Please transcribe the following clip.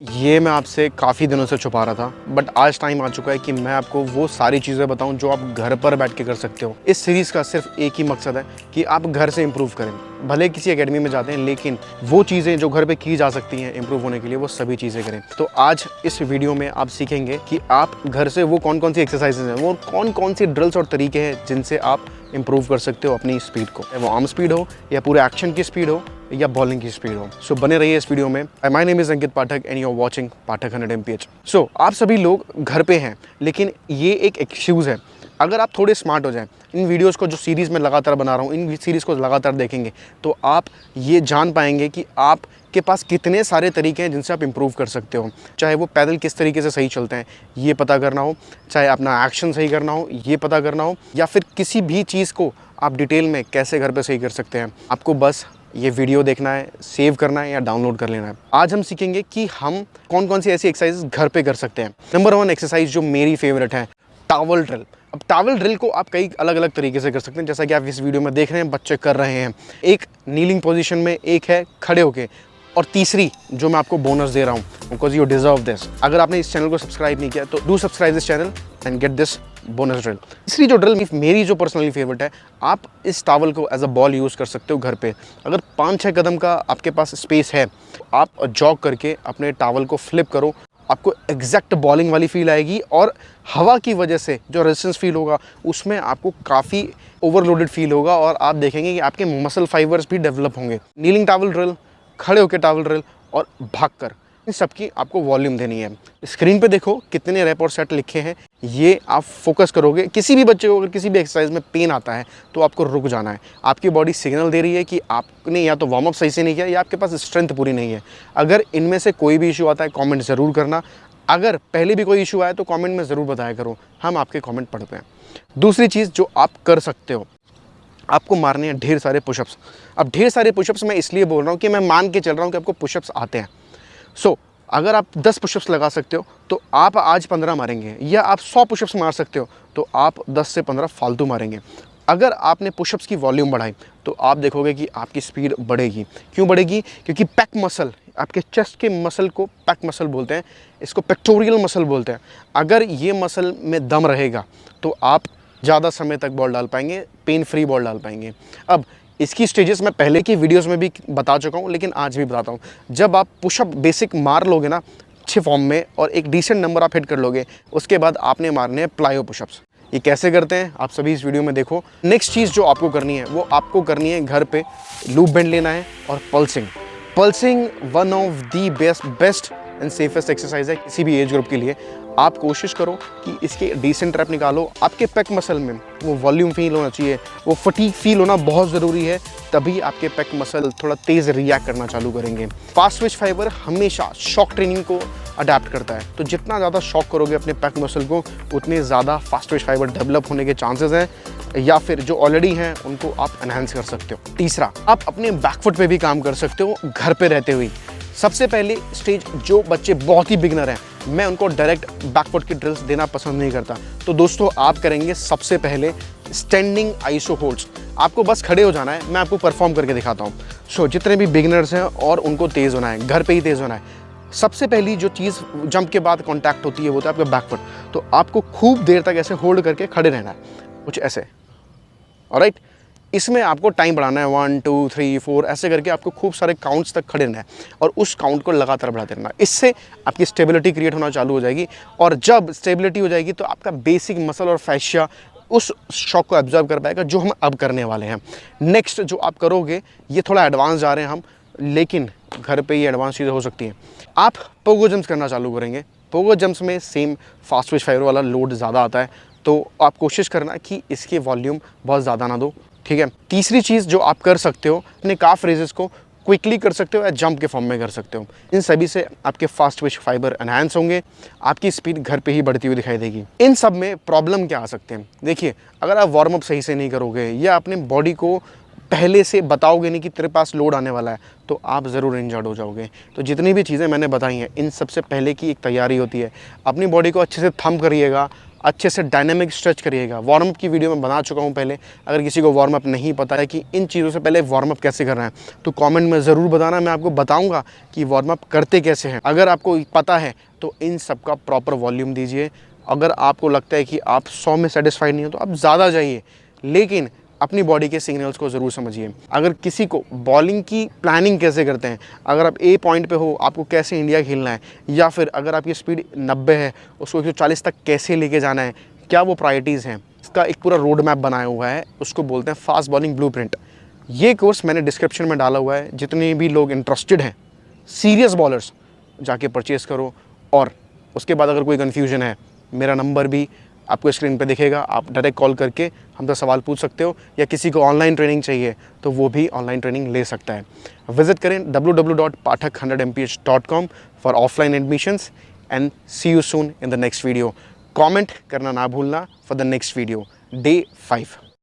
ये मैं आपसे काफ़ी दिनों से छुपा रहा था, बट आज टाइम आ चुका है कि मैं आपको वो सारी चीज़ें बताऊं जो आप घर पर बैठ के कर सकते हो। इस सीरीज़ का सिर्फ एक ही मकसद है कि आप घर से इम्प्रूव करें। भले किसी एकेडमी में जाते हैं, लेकिन वो चीज़ें जो घर पे की जा सकती हैं इम्प्रूव होने के लिए, वो सभी चीज़ें करें। तो आज इस वीडियो में आप सीखेंगे कि आप घर से वो कौन कौन सी एक्सरसाइजेज हैं, वो कौन कौन सी ड्रिल्स और तरीके हैं जिनसे आप इम्प्रूव कर सकते हो अपनी स्पीड को, वो आर्म स्पीड हो या पूरे एक्शन की स्पीड हो या बॉलिंग की स्पीड हो। सो बने रहिए इस वीडियो में। My name is Ankit Pathak and you are watching Pathak 100 MPH। सो आप सभी लोग घर पे हैं, लेकिन ये एक एक्सक्यूज़ है। अगर आप थोड़े स्मार्ट हो जाएं, इन वीडियोस को जो सीरीज़ में लगातार बना रहा हूँ, इन सीरीज़ को लगातार देखेंगे तो आप ये जान पाएंगे कि आपके पास कितने सारे तरीके हैं जिनसे आप इम्प्रूव कर सकते हो। चाहे वो पैदल किस तरीके से सही चलते हैं ये पता करना हो, चाहे अपना एक्शन सही करना हो ये पता करना हो, या फिर किसी भी चीज़ को आप डिटेल में कैसे घर पे सही कर सकते हैं। आपको बस ये वीडियो देखना है, सेव करना है या डाउनलोड कर लेना है। आज हम सीखेंगे कि हम कौन कौन सी ऐसी एक्सरसाइज घर पे कर सकते हैं। नंबर 1 एक्सरसाइज जो मेरी फेवरेट है, टॉवल ड्रिल। अब टॉवल ड्रिल को आप कई अलग अलग तरीके से कर सकते हैं, जैसा कि आप इस वीडियो में देख रहे हैं बच्चे कर रहे हैं। एक नीलिंग पोजीशन में, एक है खड़े होके, और तीसरी जो मैं आपको बोनस दे रहा हूँ, बिकॉज यू डिजर्व दिस। अगर आपने इस चैनल को सब्सक्राइब नहीं किया तो do subscribe this channel and get this bonus drill. तीसरी जो ड्रिल मेरी जो पर्सनली फेवरेट है, आप इस टॉवल को एज अ बॉल यूज़ कर सकते हो घर पे। अगर 5-6 कदम का आपके पास स्पेस है, आप जॉग करके अपने टॉवल को फ्लिप करो, आपको एग्जैक्ट बॉलिंग वाली फील आएगी, और हवा की वजह से जो रेजिस्टेंस फील होगा उसमें आपको काफ़ी ओवरलोडेड फील होगा, और आप देखेंगे कि आपके मसल फाइबर्स भी डेवलप होंगे। नीलिंग टॉवल ड्रिल, खड़े होकर टॉवल ड्रिल और भागकर, इन सब की आपको वॉल्यूम देनी है। स्क्रीन पे देखो कितने रैप और सेट लिखे हैं, ये आप फोकस करोगे। किसी भी बच्चे को अगर किसी भी एक्सरसाइज में पेन आता है तो आपको रुक जाना है। आपकी बॉडी सिग्नल दे रही है कि आपने या तो वार्म अप सही से नहीं किया या आपके पास स्ट्रेंथ पूरी नहीं है। अगर इनमें से कोई भी इशू आता है कमेंट ज़रूर करना। अगर पहले भी कोई इशू आया तो कमेंट में ज़रूर बताया करो, हम आपके कमेंट पढ़ते हैं। दूसरी चीज़ जो आप कर सकते हो, आपको मारने हैं ढेर सारे पुशअप्स। अब ढेर सारे पुशअप्स मैं इसलिए बोल रहा हूँ कि मैं मान के चल रहा हूँ कि आपको पुशअप्स आते हैं। सो अगर आप 10 पुशअप्स लगा सकते हो तो आप आज 15 मारेंगे, या आप 100 पुशअप्स मार सकते हो तो आप 10 से 15 फालतू मारेंगे। अगर आपने पुशअप्स की वॉल्यूम बढ़ाई तो आप देखोगे कि आपकी स्पीड बढ़ेगी। क्यों बढ़ेगी? क्योंकि पैक मसल, आपके चेस्ट के मसल को पैक मसल बोलते हैं, इसको पेक्टोरियल मसल बोलते हैं। अगर ये मसल में दम रहेगा तो आप ज़्यादा समय तक बॉल डाल पाएंगे, पेन फ्री बॉल डाल पाएंगे। अब इसकी स्टेजेस मैं पहले की वीडियोस में भी बता चुका हूँ, लेकिन आज भी बताता हूँ। जब आप पुशअप बेसिक मार लोगे ना अच्छे फॉर्म में और एक डिसेंट नंबर आप हिट कर लोगे, उसके बाद आपने मारने हैं प्लायो पुशअप्स। ये कैसे करते हैं आप सभी इस वीडियो में देखो। नेक्स्ट चीज़ जो आपको करनी है वो आपको करनी है घर पे लूप बेंड लेना है और pulsing. Pulsing one of the best and safest exercise है किसी भी एज ग्रुप के लिए। आप कोशिश करो कि इसके डिसेंट रैप निकालो। आपके पैक मसल में वो वॉल्यूम फील होना चाहिए, वो फटीग फील होना बहुत ज़रूरी है, तभी आपके पैक मसल थोड़ा तेज़ रिएक्ट करना चालू करेंगे। फास्ट ट्विच फाइबर हमेशा शॉक ट्रेनिंग को अडेप्ट करता है, तो जितना ज़्यादा शॉक करोगे अपने पैक मसल को, उतने ज़्यादा फास्ट ट्विच फाइबर डेवलप होने के चांसेस हैं, या फिर जो ऑलरेडी हैं उनको आप एनहांस कर सकते हो। तीसरा, आप अपने बैकफुट पे भी काम कर सकते हो घर पे रहते हुए। सबसे पहले स्टेज, जो बच्चे बहुत ही बिगनर हैं, मैं उनको डायरेक्ट बैकफुट की ड्रिल्स देना पसंद नहीं करता। तो दोस्तों आप करेंगे सबसे पहले स्टैंडिंग आइसो होल्ड्स। आपको बस खड़े हो जाना है, मैं आपको परफॉर्म करके दिखाता हूँ। सो जितने भी बिगनर्स हैं और उनको तेज़ होना है, घर पे ही तेज़ होना है, सबसे पहली जो चीज़ जंप के बाद कॉन्टैक्ट होती है वो होता है आपका बैकफुट। तो आपको खूब देर तक ऐसे होल्ड करके खड़े रहना है, कुछ ऐसे। ऑलराइट, इसमें आपको टाइम बढ़ाना है, 1 2 3 4 ऐसे करके आपको खूब सारे काउंट्स तक खड़े रहना है, और उस काउंट को लगातार बढ़ाते रहना है। इससे आपकी स्टेबिलिटी क्रिएट होना चालू हो जाएगी, और जब स्टेबिलिटी हो जाएगी तो आपका बेसिक मसल और फैशिया उस शॉक को एब्जॉर्ब कर पाएगा जो हम अब करने वाले हैं। नेक्स्ट जो आप करोगे, ये थोड़ा एडवांस जा रहे हैं हम, लेकिन घर पे ये एडवांस चीज़ें हो सकती हैं। आप पोगो जंप्स करना चालू करेंगे। पोगो जंप्स में सेम फास्ट ट्विच फाइबर वाला लोड ज़्यादा आता है, तो आप कोशिश करना कि इसके वॉल्यूम बहुत ज़्यादा ना दो, ठीक है। तीसरी चीज़ जो आप कर सकते हो, अपने काफ रेजेस को क्विकली कर सकते हो या जंप के फॉर्म में कर सकते हो। इन सभी से आपके फास्ट ट्विच फाइबर एनहांस होंगे, आपकी स्पीड घर पे ही बढ़ती हुई दिखाई देगी। इन सब में प्रॉब्लम क्या आ सकते हैं? देखिए, अगर आप वार्म अप सही से नहीं करोगे या अपने बॉडी को पहले से बताओगे नहीं कि तेरे पास लोड आने वाला है, तो आप ज़रूर इंजर्ड हो जाओगे। तो जितनी भी चीज़ें मैंने बताई हैं, इन सबसे पहले की एक तैयारी होती है। अपनी बॉडी को अच्छे से थंब करिएगा, अच्छे से डायनामिक स्ट्रेच करिएगा। वार्म अप की वीडियो मैं बना चुका हूँ पहले, अगर किसी को वार्म अप नहीं पता है कि इन चीज़ों से पहले वार्म अप कैसे करना है तो कमेंट में ज़रूर बताना, मैं आपको बताऊँगा कि वार्म अप करते कैसे हैं। अगर आपको पता है तो इन सब का प्रॉपर वॉल्यूम दीजिए। अगर आपको लगता है कि आप 100 में सेटिस्फाइड नहीं हो तो आप ज़्यादा जाइए, लेकिन अपनी बॉडी के सिग्नल्स को ज़रूर समझिए। अगर किसी को बॉलिंग की प्लानिंग कैसे करते हैं, अगर आप ए पॉइंट पे हो आपको कैसे इंडिया खेलना है, या फिर अगर आपकी स्पीड 90 है उसको 140 तक कैसे लेके जाना है, क्या वो प्रायोरिटीज़ हैं, इसका एक पूरा रोड मैप बनाया हुआ है, उसको बोलते हैं फास्ट बॉलिंग ब्लूप्रिंट। ये कोर्स मैंने डिस्क्रिप्शन में डाला हुआ है। जितने भी लोग इंटरेस्टेड हैं, सीरियस बॉलर्स, जाके परचेज़ करो। और उसके बाद अगर कोई कन्फ्यूजन है, मेरा नंबर भी आपको स्क्रीन पे दिखेगा, आप डायरेक्ट कॉल करके हमसे सवाल पूछ सकते हो, या किसी को ऑनलाइन ट्रेनिंग चाहिए तो वो भी ऑनलाइन ट्रेनिंग ले सकता है। विजिट करें www.pathak100mph.com for offline admissions and see you soon in the next video. Comment करना ना भूलना for the next video, day 5।